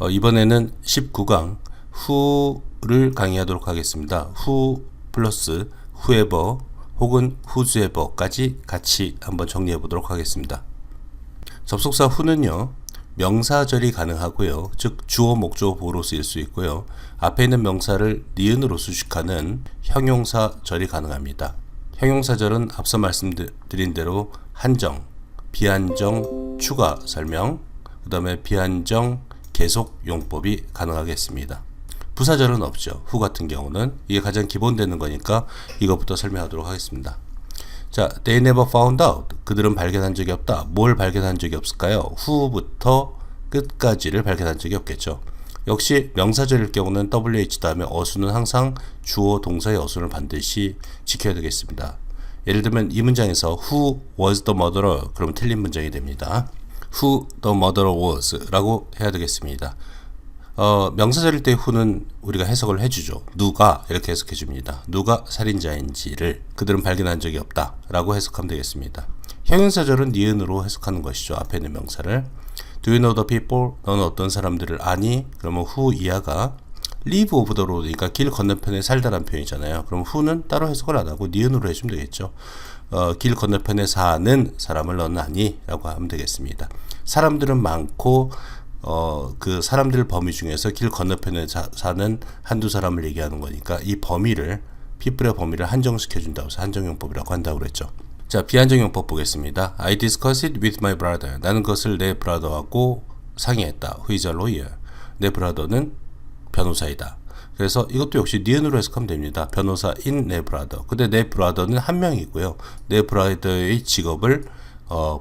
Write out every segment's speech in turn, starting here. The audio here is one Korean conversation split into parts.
이번에는 19강 who를 강의하도록 하겠습니다. who 플러스 whoever 혹은 whosoever까지 같이 한번 정리해 보도록 하겠습니다. 접속사 who는요, 명사절이 가능하고요, 즉 주어 목적어 보호로 쓰일 수 있고요, 앞에 있는 명사를 니은으로 수식하는 형용사절이 가능합니다. 형용사절은 앞서 말씀드린 대로 한정, 비한정, 추가 설명, 그 다음에 비한정, 계속 용법이 가능하겠습니다. 부사절은 없죠. who 같은 경우는 이게 가장 기본되는 거니까 이것부터 설명하도록 하겠습니다. 자, they never found out. 그들은 발견한 적이 없다. 뭘 발견한 적이 없을까요? who부터 끝까지를 발견한 적이 없겠죠. 역시 명사절일 경우는 wh 다음에 어수는 항상 주어 동사의 어순을 반드시 지켜야 되겠습니다. 예를 들면 이 문장에서 who was the murderer, 그러면 틀린 문장이 됩니다. who the murderer was 라고 해야 되겠습니다. 명사절일 때 who는 우리가 해석을 해주죠. 누가, 이렇게 해석해 줍니다. 누가 살인자인지를 그들은 발견한 적이 없다 라고 해석하면 되겠습니다. 형용사절은 니은으로 해석하는 것이죠. 앞에 있는 명사를. Do you know the people? 너는 어떤 사람들을 아니? 그러면 who 이하가 live over the road니까 길 건너편에 살다란 표현이잖아요. 그럼 who는 따로 해석을 안 하고 니은으로 해주면 되겠죠. 길 건너편에 사는 사람을 너는 아니? 라고 하면 되겠습니다. 사람들은 많고 그 사람들 범위 중에서 길 건너편에 사는 한두 사람을 얘기하는 거니까 이 범위를, people의 범위를 한정시켜 준다고 해서 한정용법이라고 한다고 그랬죠. 자, 비한정용법 보겠습니다. I discussed it with my brother. 나는 그것을 내 브라더하고 상의했다. Who is a lawyer. 내 브라더는 변호사이다. 그래서 이것도 역시 니은으로 해석하면 됩니다. 변호사인 내 브라더. 근데 내 브라더는 한 명이고요. 내 브라더의 직업을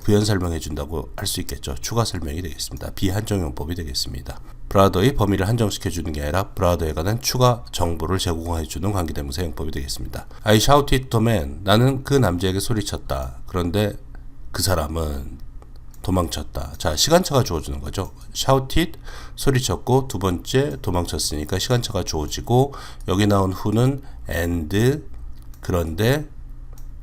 부연 설명해 준다고 할 수 있겠죠. 추가 설명이 되겠습니다. 비한정용법이 되겠습니다. 브라더의 범위를 한정시켜 주는 게 아니라 브라더에 관한 추가 정보를 제공해 주는 관계대명사 용법이 되겠습니다. I shouted to man. 나는 그 남자에게 소리쳤다. 그런데 그 사람은 도망쳤다. 자, 시간차가 주어지는 거죠. shouted, 소리쳤고, 두 번째 도망쳤으니까 시간차가 주어지고, 여기 나온 who는 and, 그런데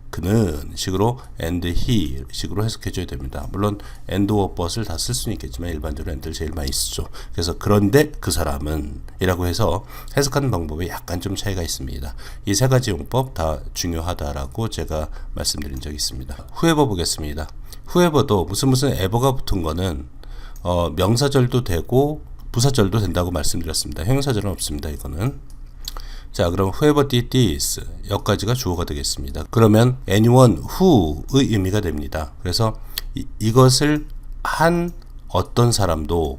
그는 식으로 and he 식으로 해석해 줘야 됩니다. 물론 and or but을 다 쓸 수는 있겠지만 일반적으로 and를 제일 많이 쓰죠. 그래서 그런데 그 사람은 이라고 해서 해석하는 방법에 약간 좀 차이가 있습니다. 이 세 가지 용법 다 중요하다라고 제가 말씀드린 적이 있습니다. whoever 보겠습니다. whoever도 무슨 ever가 붙은 거는 명사절도 되고 부사절도 된다고 말씀드렸습니다. 형용사절은 없습니다. 이거는. 자, 그럼 whoever did this 여기까지가 주어가 되겠습니다. 그러면 anyone who의 의미가 됩니다. 그래서 이것을 한 어떤 사람도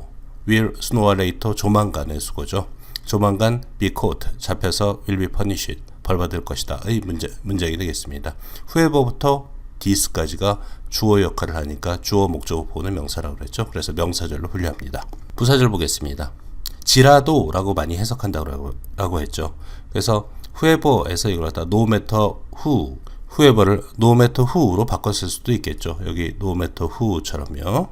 will sooner or later 조만간의 수거죠. 조만간 be caught 잡혀서 will be punished 벌받을 것이다 의 문장이 되겠습니다. whoever부터 this까지가 주어 역할을 하니까 주어 목적어 보는 명사라고 그랬죠. 그래서 명사절로 분류합니다. 부사절 보겠습니다. 지라도 라고 많이 해석한다고 했죠. 그래서 whoever에서 이걸 갖다 no matter who, whoever를 no matter who로 바꿨을 수도 있겠죠. 여기 no matter who처럼요.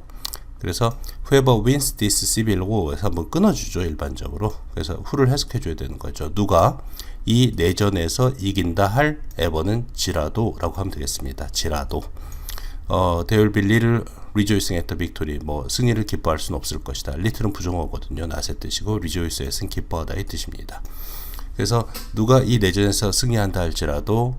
그래서 whoever wins this civil war에서 한번 끊어주죠. 일반적으로. 그래서 who를 해석해줘야 되는 거죠. 누가 이 내전에서 이긴다 할 ever는 지라도 라고 하면 되겠습니다. 지라도. They will be little rejoicing at the victory. 승리를 기뻐할 수는 없을 것이다. little은 부정어거든요. 낫의 뜻이고 rejoice에서는 기뻐하다의 뜻입니다. 그래서 누가 이 내전에서 승리한다 할지라도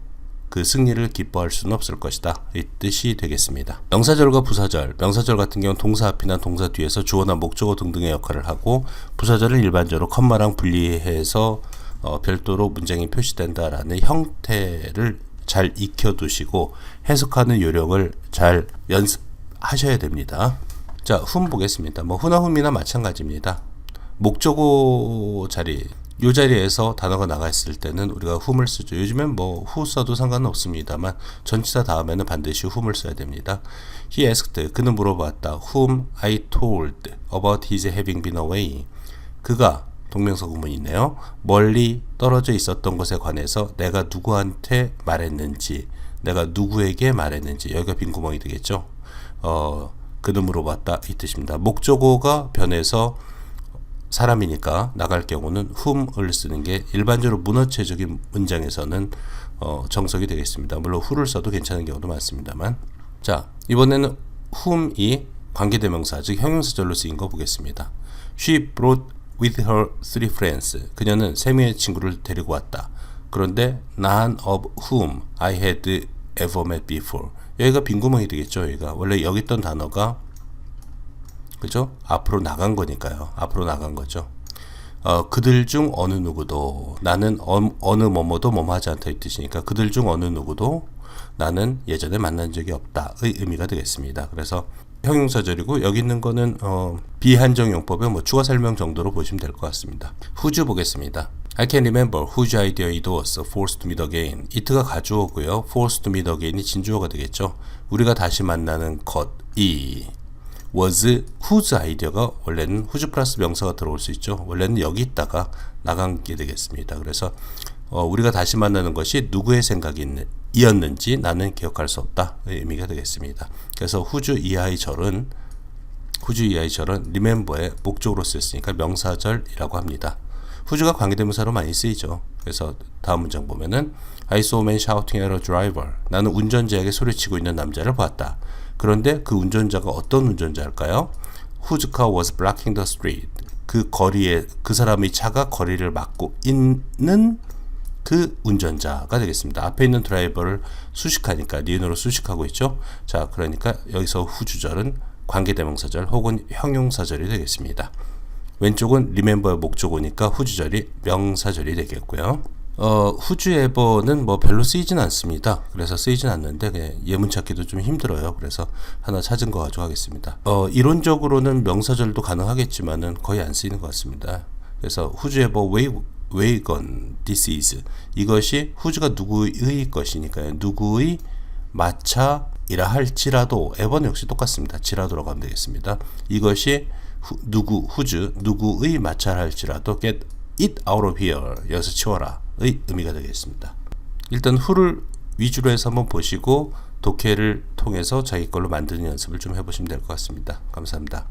그 승리를 기뻐할 수는 없을 것이다. 이 뜻이 되겠습니다. 명사절과 부사절. 명사절 같은 경우는 동사 앞이나 동사 뒤에서 주어나 목적어 등등의 역할을 하고, 부사절은 일반적으로 컴마랑 분리해서 별도로 문장이 표시된다라는 형태를 잘 익혀두시고 해석하는 요령을 잘 연습하셔야 됩니다. 자, whom 보겠습니다. who나 whom이나 마찬가지입니다. 목적어 자리, 이 자리에서 단어가 나가 있을 때는 우리가 whom을 쓰죠. 요즘엔 who 써도 상관은 없습니다만 전치사 다음에는 반드시 whom을 써야 됩니다. He asked, 그는 물어봤다. Whom I told about his having been away. 그가, 동명사 구문이네요. 멀리 떨어져 있었던 것에 관해서 내가 누구한테 말했는지, 내가 누구에게 말했는지, 여기가 빈 구멍이 되겠죠. 그는 물어봤다 이 뜻입니다. 목적어가 변해서 사람이니까 나갈 경우는 whom을 쓰는 게 일반적으로 문어체적인 문장에서는 정석이 되겠습니다. 물론 who를 써도 괜찮은 경우도 많습니다만. 자, 이번에는 whom이 관계대명사, 즉 형용사절로 쓰인 거 보겠습니다. She brought with her 3 friends. 그녀는 3명의 친구를 데리고 왔다. 그런데 none of whom I had ever met before. 여기가 빈구멍이 되겠죠. 여기가 원래 여기 있던 단어가 그죠? 앞으로 나간 거니까요. 앞으로 나간 거죠. 그들 중 어느 누구도 나는 어느 뭐뭐도 뭐뭐하지 않다 이 뜻이니까 그들 중 어느 누구도 나는 예전에 만난 적이 없다의 의미가 되겠습니다. 그래서 형용사절이고 여기 있는 거는 비한정 용법의 뭐 추가 설명 정도로 보시면 될 것 같습니다. 후주 보겠습니다. I can remember whose idea it was forced to meet again. it가 가주어고요. forced to meet again이 진주어가 되겠죠. 우리가 다시 만나는 것이 was whose idea가 원래는 whose 플러스 명사가 들어올 수 있죠. 원래는 여기 있다가 나간 게 되겠습니다. 그래서 우리가 다시 만나는 것이 누구의 생각이었는지 나는 기억할 수 없다 의미가 되겠습니다. 그래서 whose 이하의 절은 remember의 목적으로 쓰였으니까 명사절이라고 합니다. whose가 관계대명사로 많이 쓰이죠. 그래서 다음 문장 보면은 I saw a man shouting at a driver. 나는 운전자에게 소리치고 있는 남자를 봤다. 그런데 그 운전자가 어떤 운전자일까요? Whose car was blocking the street. 그 거리에 그 사람의 차가 거리를 막고 있는 그 운전자가 되겠습니다. 앞에 있는 드라이버를 수식하니까 니은으로 수식하고 있죠. 자, 그러니까 여기서 후주절은 관계대명사절 혹은 형용사절이 되겠습니다. 왼쪽은 remember의 목적어니까 후주절이 명사절이 되겠고요. 후주 에버는 뭐 별로 쓰이진 않습니다. 그래서 쓰이진 않는데 그냥 예문 찾기도 좀 힘들어요. 그래서 하나 찾은 거 가지고 하겠습니다. 이론적으로는 명사절도 가능하겠지만은 거의 안 쓰이는 것 같습니다. 그래서 후주 에버 wagon this is 이것이 후주가 누구의 것이니까요. 누구의 마차이라 할지라도 에버는 역시 똑같습니다. 지라도라고 하면 되겠습니다. 이것이 누구의 마차를 할지라도 get it out of here 여기서 치워라 의 의미가 되겠습니다. 일단 who를 위주로 해서 한번 보시고 독해를 통해서 자기 걸로 만드는 연습을 좀 해보시면 될 것 같습니다. 감사합니다.